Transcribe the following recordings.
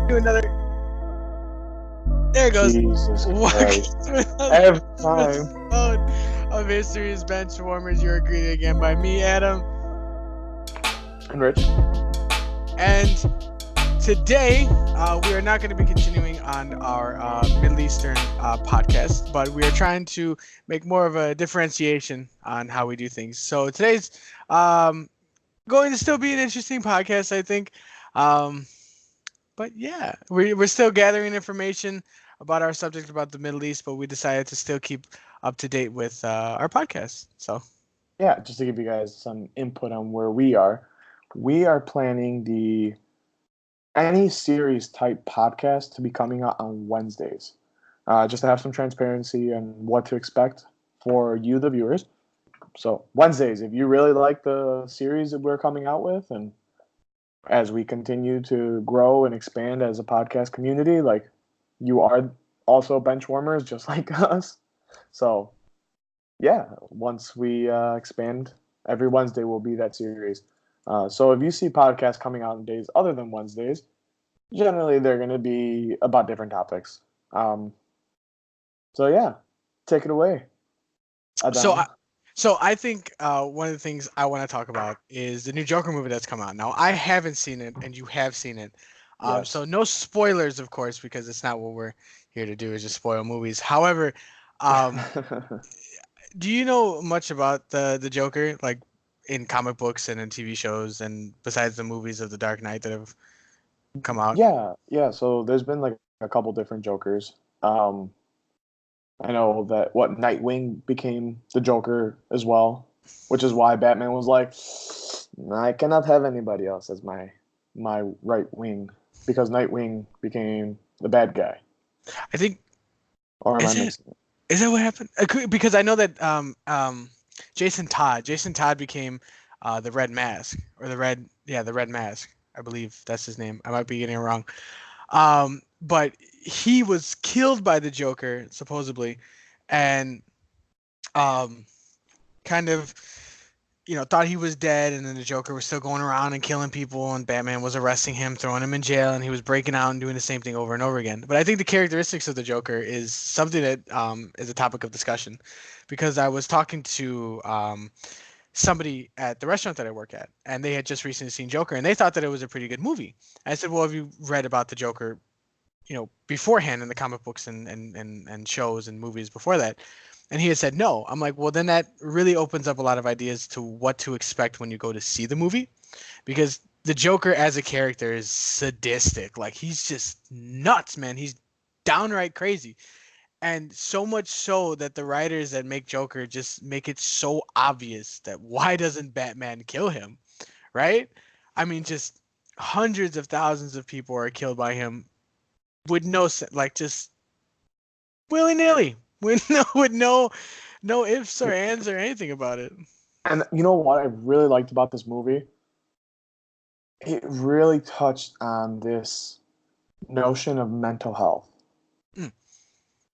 do another. There it goes. Jesus Welcome Christ. to another Every time. episode of History's Benchwarmers. You're greeted again by me, Adam. And Rich. And today, we are not going to be continuing on our Middle Eastern podcast, but we are trying to make more of a differentiation on how we do things. So today's going to still be an interesting podcast, I think. But yeah, we're still gathering information about our subject about the Middle East, but we decided to still keep up to date with our podcast. So Yeah, just to give you guys some input on where we are planning the any series type podcast to be coming out on Wednesdays. Just to have some transparency on what to expect for you, the viewers. So Wednesdays, if you really like the series that we're coming out with, and as we continue to grow and expand as a podcast community, like you are also benchwarmers just like us. So yeah, once we expand, every Wednesday will be that series. So if you see podcasts coming out on days other than Wednesdays, generally they're going to be about different topics. So yeah, take it away. so Adam. I think one of the things I want to talk about is the new Joker movie that's come out. Now I haven't seen it, and you have seen it. Yes. So no spoilers, of course, because it's not what we're here to do, is just spoil movies. However, do you know much about the Joker, like in comic books and in TV shows, and besides the movies of The Dark Knight that have come out? Yeah. So there's been like a couple different Jokers. I know that Nightwing became the Joker as well, which is why Batman was like, I cannot have anybody else as my right wing because Nightwing became the bad guy. I think Or am I is it mixing it? is that what happened? Because I know that Jason Todd became the Red Mask, or the Red Mask. I believe that's his name. I might be getting it wrong. But he was killed by the Joker supposedly, and um, kind of, thought he was dead, and then the Joker was still going around and killing people, and Batman was arresting him, throwing him in jail, and he was breaking out and doing the same thing over and over again. But I think the characteristics of the Joker is something that is a topic of discussion, because I was talking to somebody at the restaurant that I work at, and they had just recently seen Joker, and they thought that it was a pretty good movie. I said, well, have you read about the Joker, beforehand in the comic books and shows and movies before that? And he had said no. I'm like, well, then that really opens up a lot of ideas to what to expect when you go to see the movie, because the Joker as a character is sadistic. Like, he's just nuts, man. He's downright crazy. And so much so that the writers that make Joker just make it so obvious that why doesn't Batman kill him, right? I mean, just hundreds of thousands of people are killed by him with like, just willy nilly, with no ifs or ands or anything about it. And you know what I really liked about this movie? It really touched on this notion of mental health. Mm.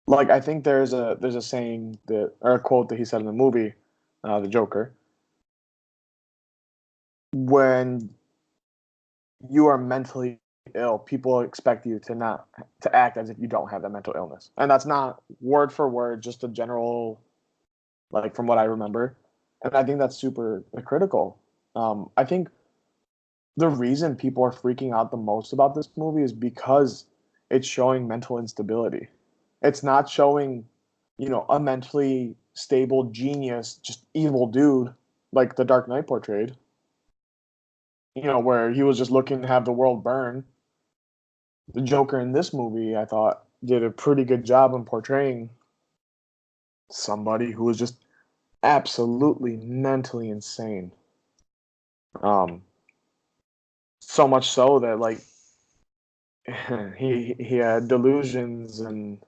Like I think there's a saying that or a quote that he said in the movie, the Joker. When you are mentally ill, people expect you to act as if you don't have that mental illness, and that's not word for word, just a general, like from what I remember, and I think that's super critical. I think the reason people are freaking out the most about this movie is because it's showing mental instability. It's not showing, a mentally stable genius, just evil dude like the Dark Knight portrayed. Where he was just looking to have the world burn. The Joker in this movie, I thought, did a pretty good job in portraying somebody who was just absolutely mentally insane. So much so that like he had delusions, and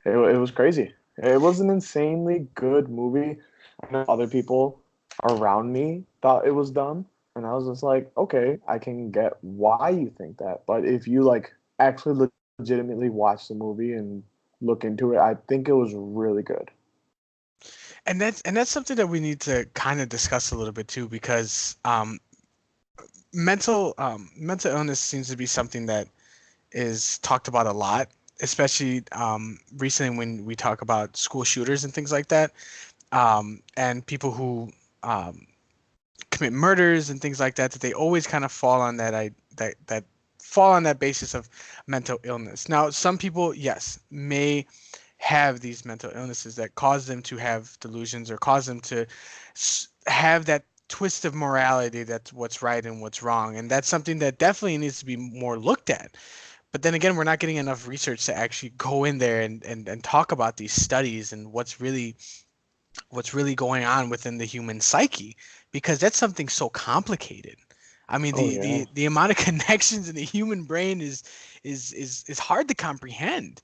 it was crazy. It was an insanely good movie. I know other people around me thought it was dumb, and I was just like, okay, I can get why you think that, but if you like actually legitimately watch the movie and look into it, I think it was really good. And that's something that we need to kind of discuss a little bit too, because mental illness seems to be something that is talked about a lot, especially recently when we talk about school shooters and things like that, and people who um, commit murders and things like that. That they always kind of fall on that fall on that basis of mental illness. Now, some people, yes, may have these mental illnesses that cause them to have delusions or cause them to have that twist of morality that's what's right and what's wrong, and that's something that definitely needs to be more looked at. But then again, we're not getting enough research to actually go in there and talk about these studies and what's really going on within the human psyche, because that's something so complicated. I mean, Oh the yeah. the the amount of connections in the human brain is hard to comprehend,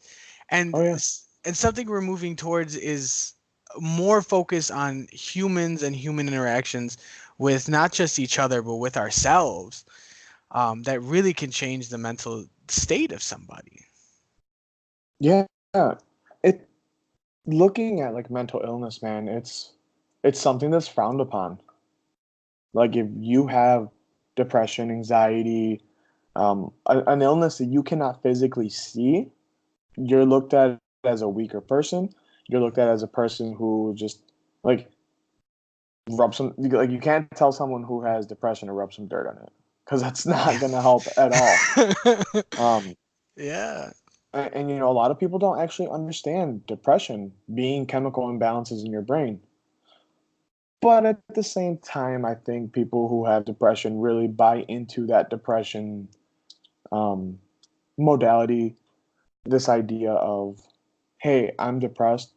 and Oh yeah. and something we're moving towards is more focus on humans and human interactions with not just each other but with ourselves, that really can change the mental state of somebody. Yeah. It looking at like mental illness, man, it's something that's frowned upon. Like if you have depression, anxiety, an illness that you cannot physically see, you're looked at as a weaker person. You're looked at as a person who just like rub some like you can't tell someone who has depression to rub some dirt on it because that's not going to help at all. Um, Yeah. and you know, a lot of people don't actually understand depression being chemical imbalances in your brain. But at the same time, I think people who have depression really buy into that depression um, modality, this idea of, hey, I'm depressed.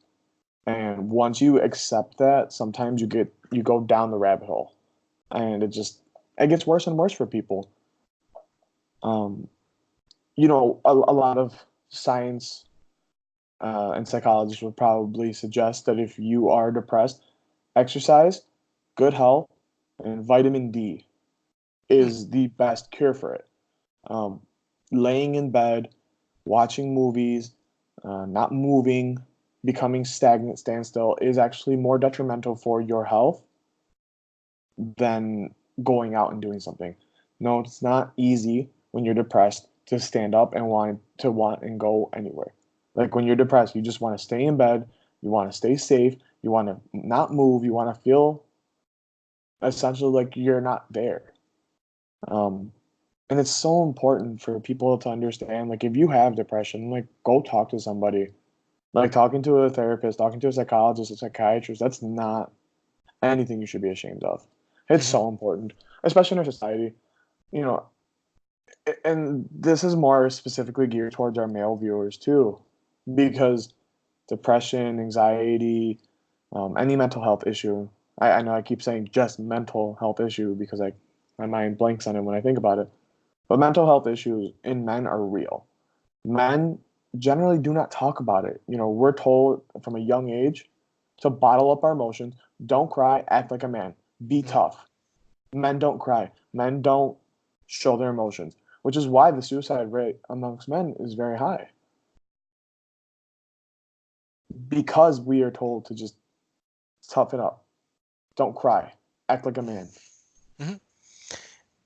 And once you accept that, sometimes you go down the rabbit hole, and it gets worse and worse for people. Um, you know, a lot of science and psychologists would probably suggest that if you are depressed, exercise, good health, and vitamin D is the best cure for it. Um, laying in bed, watching movies, not moving, becoming stagnant, standstill is actually more detrimental for your health than going out and doing something. No, it's not easy when you're depressed to stand up and want and go anywhere. Like when you're depressed, you just want to stay in bed, you want to stay safe, you want to not move, you want to feel essentially like you're not there. Um, and it's so important for people to understand, like if you have depression, like go talk to somebody. Like talking to a therapist, talking to a psychologist, a psychiatrist, that's not anything you should be ashamed of. It's Hmm. so important, especially in our society. You know, and this is more specifically geared towards our male viewers too, because depression, anxiety, any mental health issue. I know I keep saying just mental health issue because my mind blanks on it when I think about it. But mental health issues in men are real. Men generally do not talk about it. You know, we're told from a young age to bottle up our emotions, don't cry, act like a man, be Hmm. tough. Men don't cry. Men don't show their emotions, which is why the suicide rate amongst men is very high because we are told to just tough it up, don't cry, act like a man. Hmm.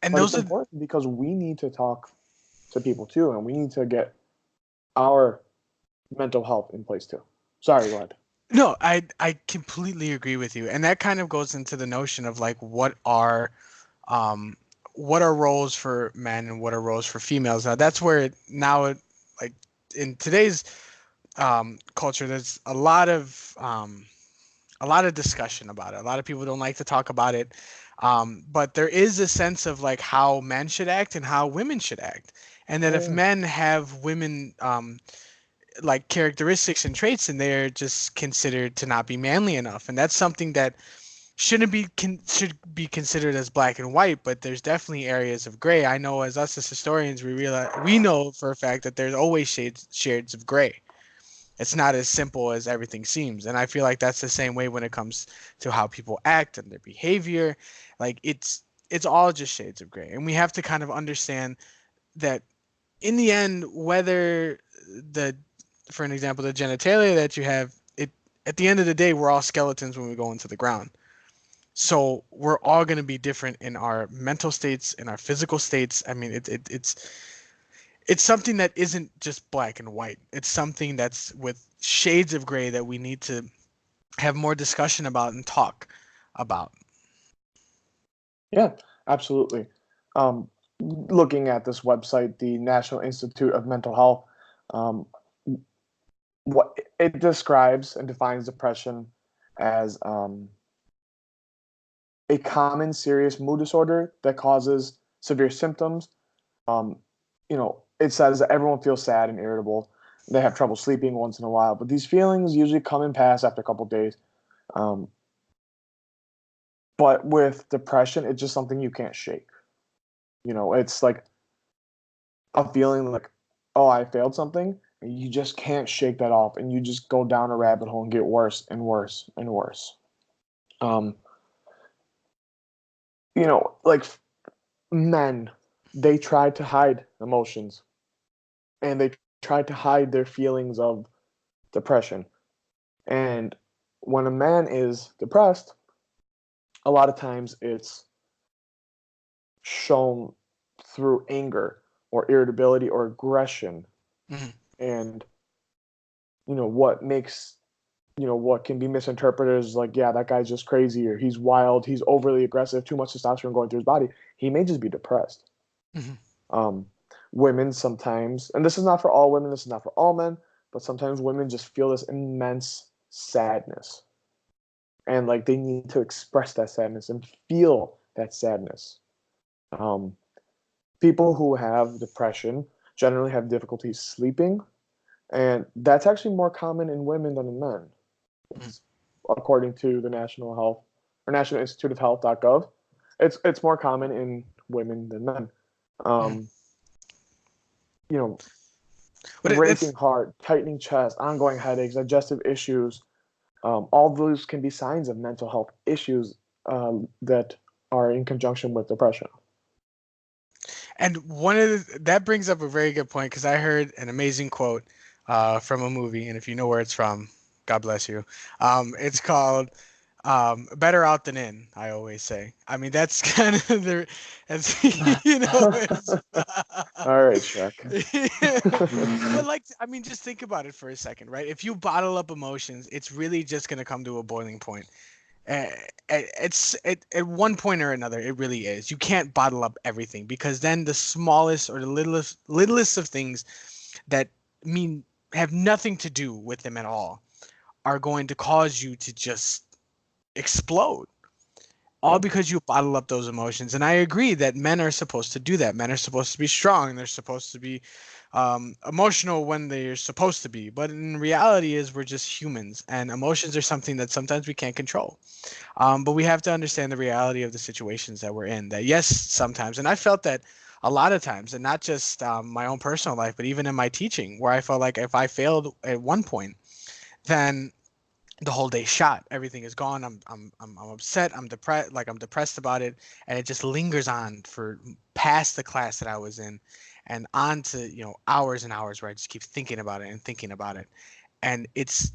And But it's those are important because we need to talk to people too, and we need to get our mental health in place too. Sorry, go ahead. no, I completely agree with you, and that kind of goes into the notion of like um what are roles for men and what are roles for females. Now that's where like in today's culture, there's a lot of discussion about it. A lot of people don't like to talk about it. But there is a sense of like how men should act and how women should act. And that Oh if yeah. men have women like characteristics and traits, and they're just considered to not be manly enough. And that's something that should be considered as black and white, but there's definitely areas of gray. I know as historians, we know for a fact that there's always shades of gray. It's not as simple as everything seems, and I feel like that's the same way when it comes to how people act and their behavior. Like it's all just shades of gray, and we have to kind of understand that in the end, whether the for an example the genitalia that you have, it at the end of the day, we're all skeletons when we go into the ground. So we're all going to be different in our mental states, in our physical states. I mean, it's it's something that isn't just black and white. It's something that's with shades of gray that we need to have more discussion about and talk about. Yeah, absolutely. Looking at this website, the National Institute of Mental Health, um, what it describes and defines depression as a common serious mood disorder that causes severe symptoms. Um, it says that everyone feels sad and irritable. They have trouble sleeping once in a while, but these feelings usually come and pass after a couple of days. Um, but with depression, it's just something you can't shake. It's like a feeling like, oh, I failed something, and you just can't shake that off, and you just go down a rabbit hole and get worse and worse and worse. Um, like men, they try to hide emotions, and they try to hide their feelings of depression. And when a man is depressed, a lot of times it's shown through anger or irritability or aggression. Mhm. And what makes what can be misinterpreted as like, yeah, that guy's just crazy, or he's wild, he's overly aggressive, too much testosterone going through his body. He may just be depressed. Mhm. um Women sometimes, and this is not for all women, this is not for all men, but sometimes women just feel this immense sadness, and like they need to express that sadness and feel that sadness. um People who have depression generally have difficulty sleeping, and that's actually more common in women than in men. Mhm. It's according to the National Health or National Institute of Health.gov. It's more common in women than men. Mhm. Um, you know, But racing that's heart, tightening chest, ongoing headaches, digestive issues. All those can be signs of mental health issues that are in conjunction with depression. and that brings up a very good point because I heard an amazing quote from a movie, and if you know where it's from, God bless you. It's called "Better Out Than In." I always say. I mean, that's kind of the, as you know, it's, All right, Shrek. but like, I mean, just think about it for a second, right? If you bottle up emotions, it's really just gonna come to a boiling point. Uh, at one point or another, it really is. You can't bottle up everything because then the smallest or the littlest of things that mean have nothing to do with them at all are going to cause you to just explode, all Yeah, because you bottle up those emotions. And I agree that men are supposed to do that. Men are supposed to be strong. They're supposed to be emotional when they're supposed to be. But in reality, is we're just humans, and emotions are something that sometimes we can't control. But we have to understand the reality of the situations that we're in. That yes, sometimes, and I felt that a lot of times, and not just my own personal life, but even in my teaching, where I felt like if I failed at one point, then the whole day shot. Everything is gone. I'm upset. I'm depressed. Like I'm depressed about it, and it just lingers on for past the class that I was in, and on to hours and hours where I just keep thinking about it and thinking about it, and it's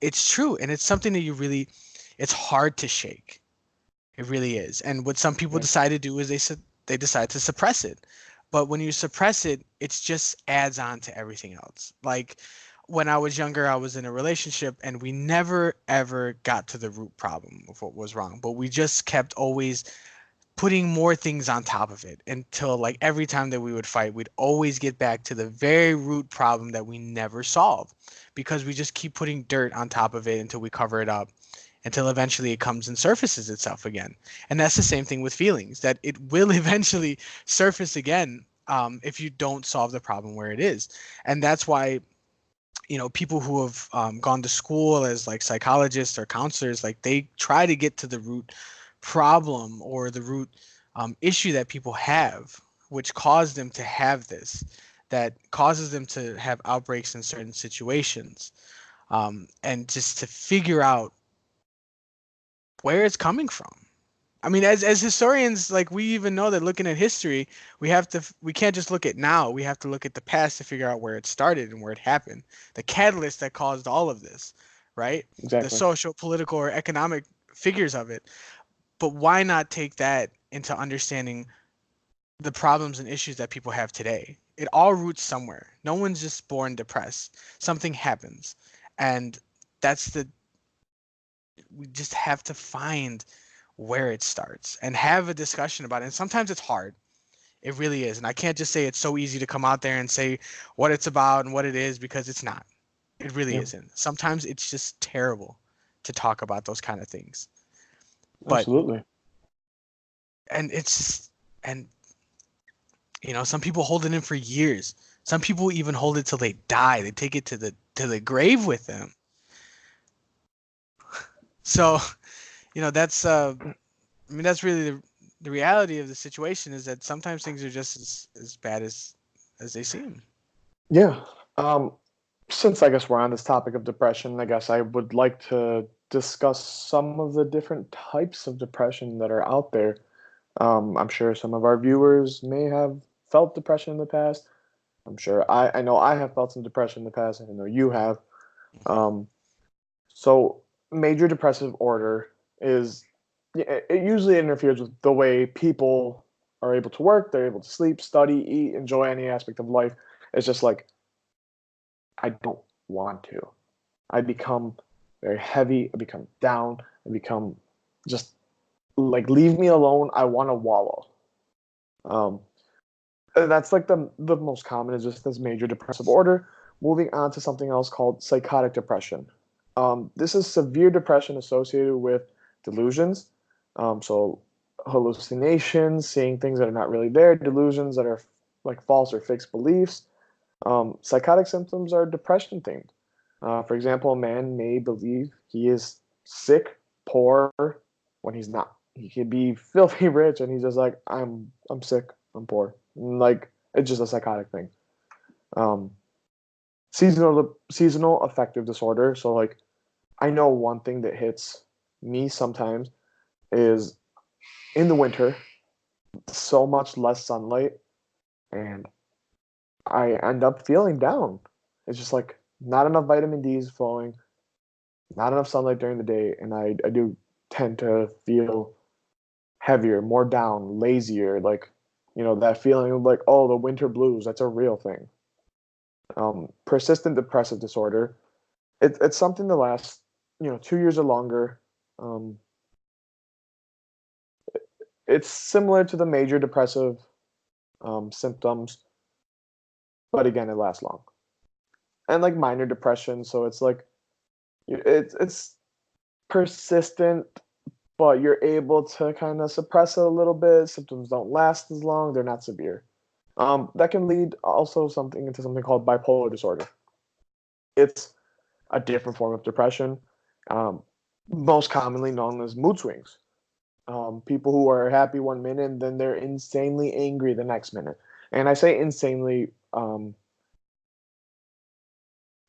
true, and it's something that it's hard to shake. It really is. And what some people yeah, decide to do is they decide to suppress it. But when you suppress it, it just adds on to everything else. Like when I was younger, I was in a relationship and we never ever got to the root problem of what was wrong. But we just kept always putting more things on top of it until like every time that we would fight, we'd always get back to the very root problem that we never solved because we just keep putting dirt on top of it until we cover it up until eventually it comes and surfaces itself again. And that's the same thing with feelings, that it will eventually surface again if you don't solve the problem where it is. And that's why, people who have gone to school as like psychologists or counselors, like they try to get to the root problem or the root issue that people have, which caused them to have this, that causes them to have outbreaks in certain situations, and just to figure out where it's coming from. I mean, as historians, like we even know that looking at history, we can't just look at now. We have to look at the past to figure out where it started and where it happened. The catalyst that caused all of this, right? The exactly. social, political, or economic figures of it. But why not take that into understanding the problems and issues that people have today? it all roots somewhere. No one's just born depressed. Something happens, and that's the we just have to find where it starts and have a discussion about it. And sometimes it's hard. It really is. And I can't just say it's so easy to come out there and say what it's about and what it is, because it's not. It really Yeah, isn't. Sometimes it's just terrible to talk about those kind of things. But absolutely. and it's and some people hold it in for years. Some people even hold it till they die. They take it to the grave with them. So, that's I mean, that's really the reality of the situation, is that sometimes things are just as bad as they seem. Yeah. Um, since I guess we're on this topic of depression, I guess I would like to discuss some of the different types of depression that are out there. I'm sure some of our viewers may have felt depression in the past. I'm sure I know I have felt some depression in the past, and I know you have. Um, so major depressive order is it usually interferes with the way people are able to work, they're able to sleep, study, eat, enjoy any aspect of life. It's just like I don't want to. I become very heavy, I become down, I become just like leave me alone, I want to wallow. Um, and that's like the most common is just this major depressive order. Moving on to something else called psychotic depression. This is severe depression associated with delusions. So hallucinations, seeing things that are not really there, delusions that are like false or fixed beliefs. Psychotic symptoms are depression themed. For example, a man may believe he is sick, poor, when he's not. He could be filthy rich, and he's just like, I'm sick, I'm poor. And, like it's just a psychotic thing. Um, seasonal affective disorder. So like I know one thing that hits me sometimes is in the winter, so much less sunlight, and I end up feeling down. It's just like not enough vitamin D is flowing, not enough sunlight during the day, and I do tend to feel heavier, more down, lazier, like that feeling of like, oh, the winter blues. That's a real thing. Persistent depressive disorder. It's something that lasts 2 years or longer. Um, it's similar to the major depressive symptoms, but again, it lasts long. And like minor depression, so it's like it's persistent, but you're able to kind of suppress it a little bit. Symptoms don't last as long; they're not severe. That can lead also something into something called bipolar disorder. It's a different form of depression, um, most commonly known as mood swings. People who are happy 1 minute and then they're insanely angry the next minute. And I say insanely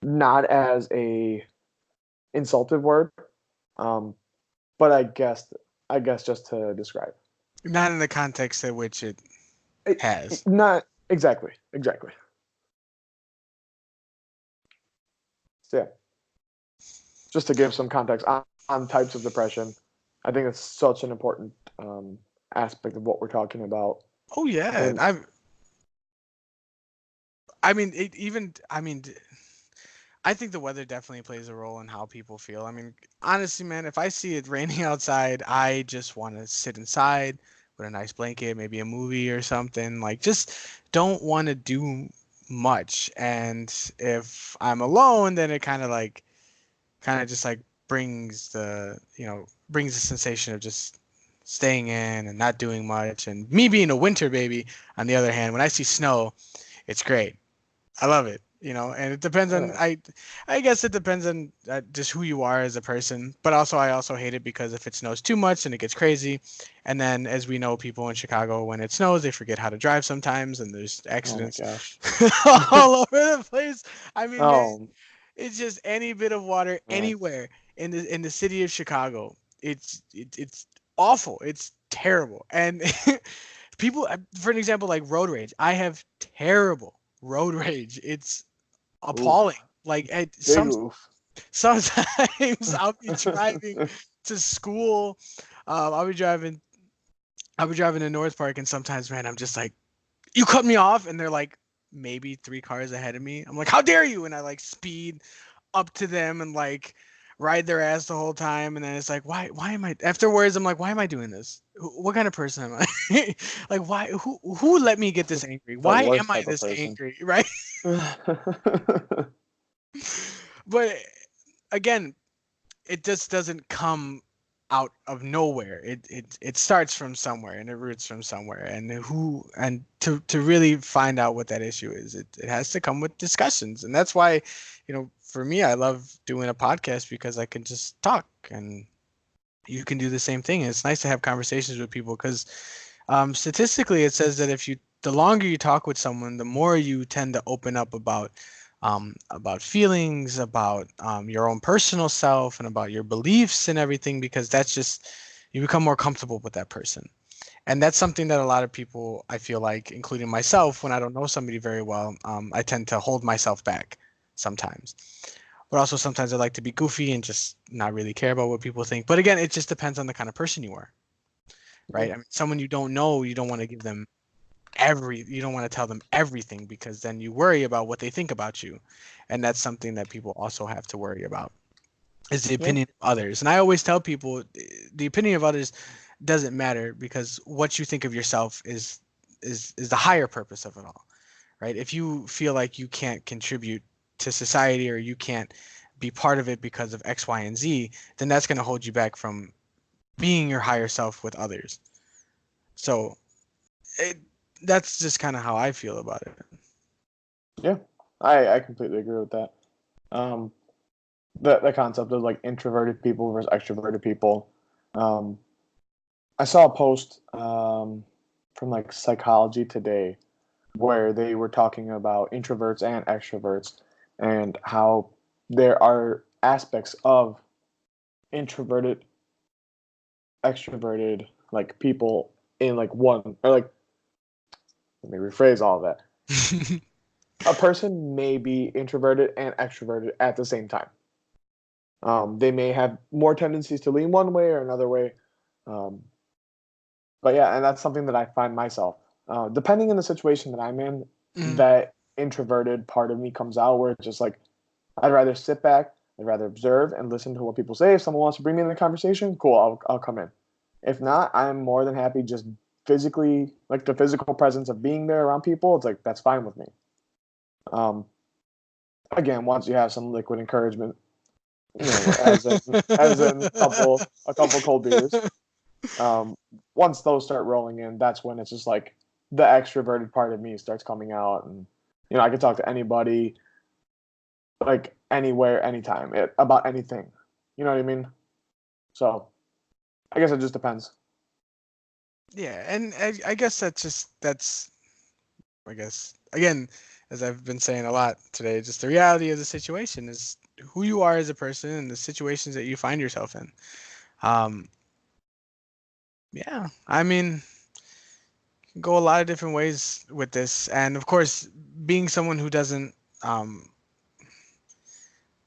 not as a insultive word, um, but I guess just to describe. Not in the context at which it has. Not exactly. So yeah, just to give some context on types of depression, I think it's such an important aspect of what we're talking about. Oh yeah, And I mean, I think the weather definitely plays a role in how people feel. I mean, honestly, man, if I see it raining outside, I just want to sit inside with a nice blanket, maybe a movie or something. Like, just don't want to do much. And if I'm alone, then it kind of just like brings the sensation of just staying in and not doing much. And me being a winter baby, on the other hand, when I see snow, it's great. I love it, and it depends on yeah, I guess it depends on just who you are as a person. But also, I also hate it because if it snows too much, then it gets crazy. And then, as we know, people in Chicago, when it snows, they forget how to drive sometimes, and there's oh my accidents gosh. all over the place. I mean, man, Oh it's just any bit of water man, anywhere in the city of Chicago. It's awful. It's terrible. And people, for an example, like road rage. I have terrible road rage. It's appalling. oof, Like at big oof. sometimes I'll be driving to school. I'll be driving. I'll be driving to North Park, and sometimes, man, I'm just like, "You cut me off," and they're like, maybe 3 cars ahead of me, I'm like, how dare you? And I like speed up to them and like ride their ass the whole time. And then it's like, why am I afterwards? I'm like, why am I doing this? What kind of person am I? Like, why, who let me get this angry? The Why am worst I type of this person. angry? Right. But again, it just doesn't come out of nowhere. It starts from somewhere and it roots from somewhere. And to really find out what that issue is, it has to come with discussions. And that's why, for me, I love doing a podcast because I can just talk and you can do the same thing. And it's nice to have conversations with people because statistically, it says that the longer you talk with someone, the more you tend to open up about feelings, about your own personal self, and about your beliefs and everything, because that's just you become more comfortable with that person. And that's something that a lot of people, I feel like, including myself, when I don't know somebody very well, I tend to hold myself back sometimes. But also sometimes I like to be goofy and just not really care about what people think. But again, it just depends on the kind of person you are, Yeah. right? I mean, someone you don't know, you don't want to give them you don't want to tell them everything because then you worry about what they think about you. And that's something that people also have to worry about is the Yeah. opinion of others. And I always tell people the opinion of others doesn't matter because what you think of yourself is the higher purpose of it all, right? If you feel like you can't contribute to society or you can't be part of it because of X, Y, and Z, then that's going to hold you back from being your higher self with others. So it, that's just kind of how I feel about it. Yeah. I completely agree with that. Um, the concept of like introverted people versus extroverted people. Um, I saw a post from like Psychology Today where they were talking about introverts and extroverts and how there are aspects of introverted, extroverted like people in like one or like let me rephrase all of that. A person may be introverted and extroverted at the same time. They may have more tendencies to lean one way or another way. Um, but yeah, and that's something that I find myself. Depending on the situation that I'm in, Mm, that introverted part of me comes out where it's just like, I'd rather sit back, I'd rather observe and listen to what people say. If someone wants to bring me in the conversation, cool, I'll come in. If not, I'm more than happy just physically, like the physical presence of being there around people, it's like, that's fine with me. Um, again, once you have some liquid encouragement, as in a couple cold beers. Um, once those start rolling in, that's when it's just like the extroverted part of me starts coming out, and I can talk to anybody, like anywhere, anytime, about anything. You know what I mean? So I guess it just depends. yeah, and I guess that's I guess again, as I've been saying a lot today, just the reality of the situation is who you are as a person and the situations that you find yourself in. Um, yeah, I mean, go a lot of different ways with this, and of course, being someone who doesn't, um,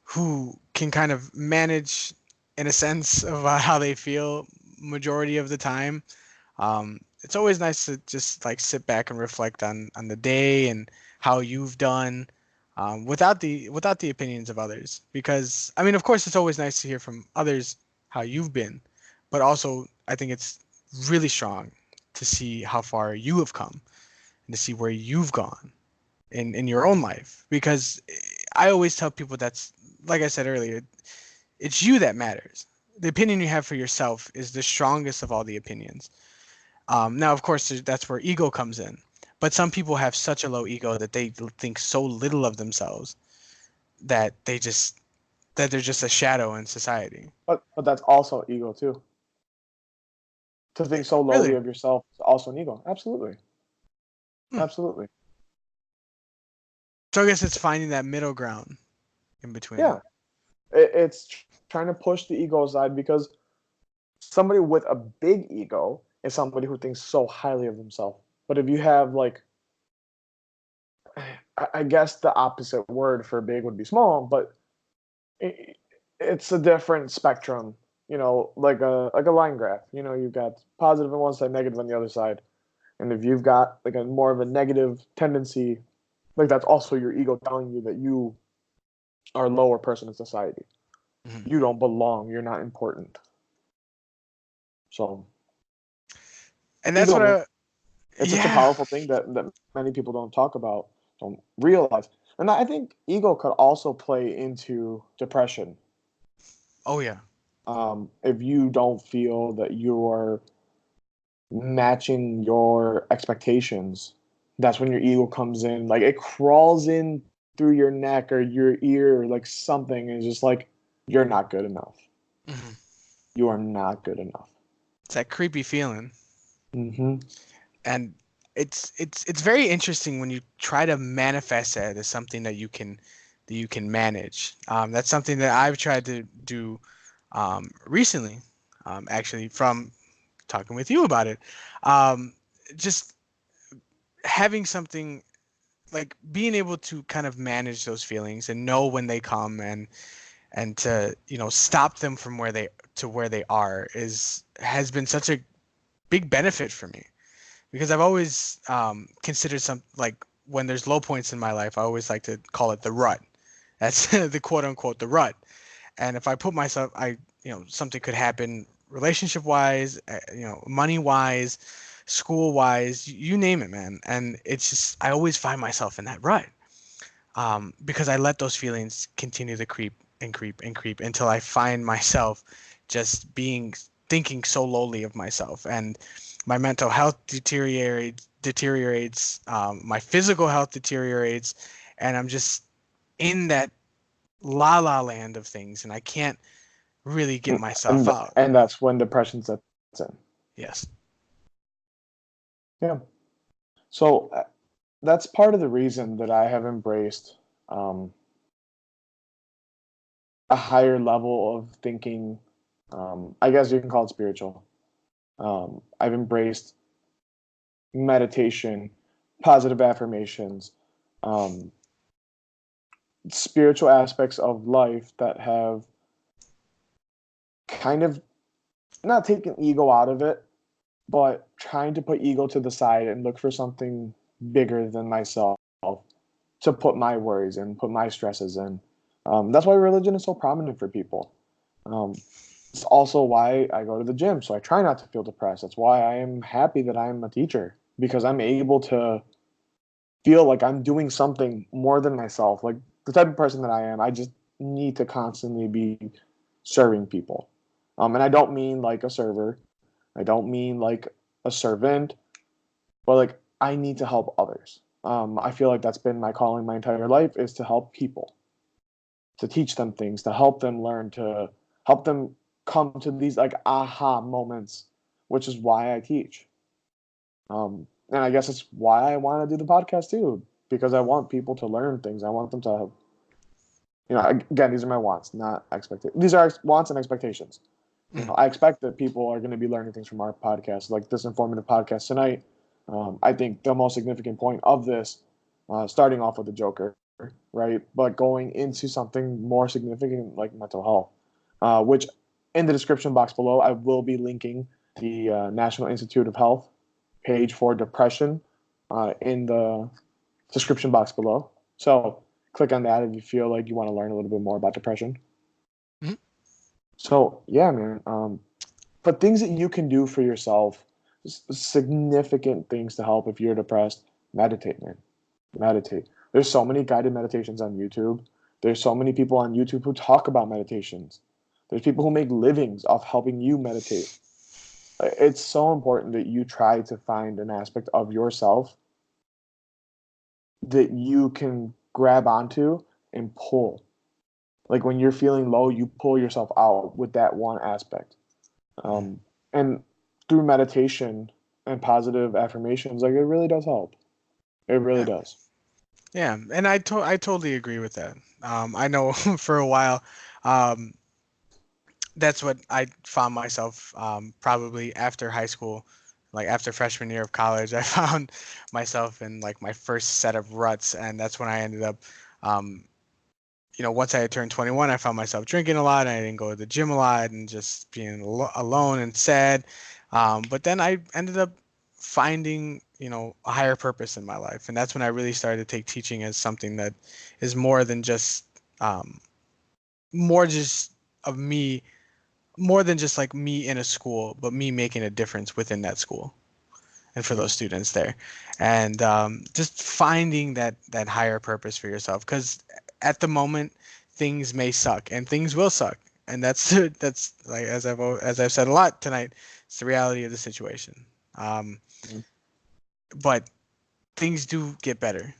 who can kind of manage, in a sense, of how they feel majority of the time. It's always nice to just like sit back and reflect on the day and how you've done, without the opinions of others. Because I mean, of course, it's always nice to hear from others how you've been, but also I think it's really strong to see how far you have come and to see where you've gone in your own life. Because I always tell people that's like I said earlier, it's you that matters. The opinion you have for yourself is the strongest of all the opinions. Now, of course, that's where ego comes in. But some people have such a low ego that they think so little of themselves that they're just a shadow in society. But that's also ego too. To think so lowly Really? of yourself is also an ego. Absolutely, Hmm. absolutely. So I guess it's finding that middle ground in between. Yeah, it's trying to push the ego aside because somebody with a big ego is somebody who thinks so highly of themselves. But if you have like, I guess the opposite word for big would be small, but it's a different spectrum. Like a line graph. You've got positive on one side, negative on the other side. And if you've got like a more of a negative tendency Like that's also your ego telling you that you are a lower person in society. Mhm. You don't belong. You're not important. So And that's ego, what man, I, it's such a yeah. powerful thing that many people don't talk about, don't realize. And I think ego could also play into depression. Oh yeah. If you don't feel that you're matching your expectations, that's when your ego comes in. Like it crawls in through your neck or your ear, like something, and it's just like, you're not good enough. Mhm. You are not good enough. It's that creepy feeling. Mm-hmm. And it's very interesting when you try to manifest that as something that you can manage. That's something that I've tried to do recently, actually, from talking with you about it. Um, just having something like being able to kind of manage those feelings and know when they come and to stop them from where they are is has been such a big benefit for me because I've always considered some like when there's low points in my life, I always like to call it the rut. That's the quote unquote the rut. And if I put myself, something could happen relationship wise, money wise, school wise, you name it, man. And it's just I always find myself in that rut because I let those feelings continue to creep and creep and creep until I find myself just thinking so lowly of myself, and my mental health deteriorates, my physical health deteriorates, and I'm just in that la la land of things, and I can't really get myself out. And that's when depression sets in. Yes. Yeah. So that's part of the reason that I have embraced um, a higher level of thinking. I guess you can call it spiritual. I've embraced meditation, positive affirmations, um, spiritual aspects of life that have kind of not taken ego out of it, but trying to put ego to the side and look for something bigger than myself to put my worries in, put my stresses in. That's why religion is so prominent for people. Um, it's also why I go to the gym, so I try not to feel depressed. That's why I am happy that I'm a teacher because I'm able to feel like I'm doing something more than myself. Like the type of person that I am, I just need to constantly be serving people. And I don't mean like a server, I don't mean like a servant, but like I need to help others. I feel like that's been my calling my entire life is to help people, to teach them things, to help them learn, to help them come to these like aha moments, which is why I teach. And I guess it's why I want to do the podcast too, because I want people to learn things. I want them to, again, these are my wants, not expectations. These are wants and expectations. Mm. I expect that people are going to be learning things from our podcast, like this informative podcast tonight. I think the most significant point of this, starting off with the Joker, right, but going into something more significant like mental health, which in the description box below, I will be linking the National Institute of Health page for depression in the description box below. So click on that if you feel like you want to learn a little bit more about depression. Mhm. So yeah, man. But things that you can do for yourself, significant things to help if you're depressed. Meditate, man. Meditate. There's so many guided meditations on YouTube. There's so many people on YouTube who talk about meditations. There's people who make livings off helping you meditate. It's so important that you try to find an aspect of yourself that you can grab onto and pull. Like when you're feeling low, you pull yourself out with that one aspect. Mm. And through meditation and positive affirmations, like it really does help. It really Yeah. does. Yeah, and I totally agree with that. I know for a while, um, that's what I found myself probably after high school, like after freshman year of college. I found myself in like my first set of ruts, and that's when I ended up, um, once I had turned 21, I found myself drinking a lot. And I didn't go to the gym a lot, and just being alone and sad. But then I ended up finding a higher purpose in my life. And that's when I really started to take teaching as something that is more than just more just of me, more than just like me in a school, but me making a difference within that school and for Yeah. those students there. And just finding that higher purpose for yourself, because at the moment things may suck and things will suck, and that's like, as I've said a lot tonight, it's the reality of the situation. um, Mhm. but things do get better,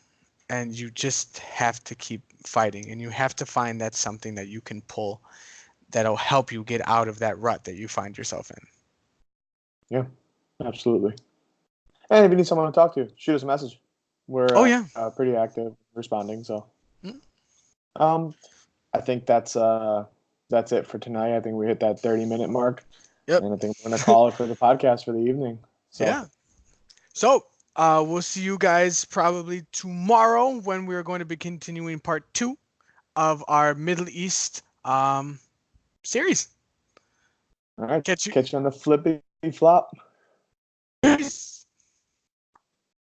and you just have to keep fighting, and you have to find that something that you can pull that'll help you get out of that rut that you find yourself in. Yeah, absolutely. And if you need someone to talk to, shoot us a message. Oh We're yeah. pretty active responding. So Mm, um, I think that's it for tonight. I think we hit that 30-minute mark, yep. and I think we're gonna call it for the podcast for the evening. So Yeah. So we'll see you guys probably tomorrow when we're going to be continuing part 2 of our Middle East series. all right, Catch you. catch you on the flippy flop.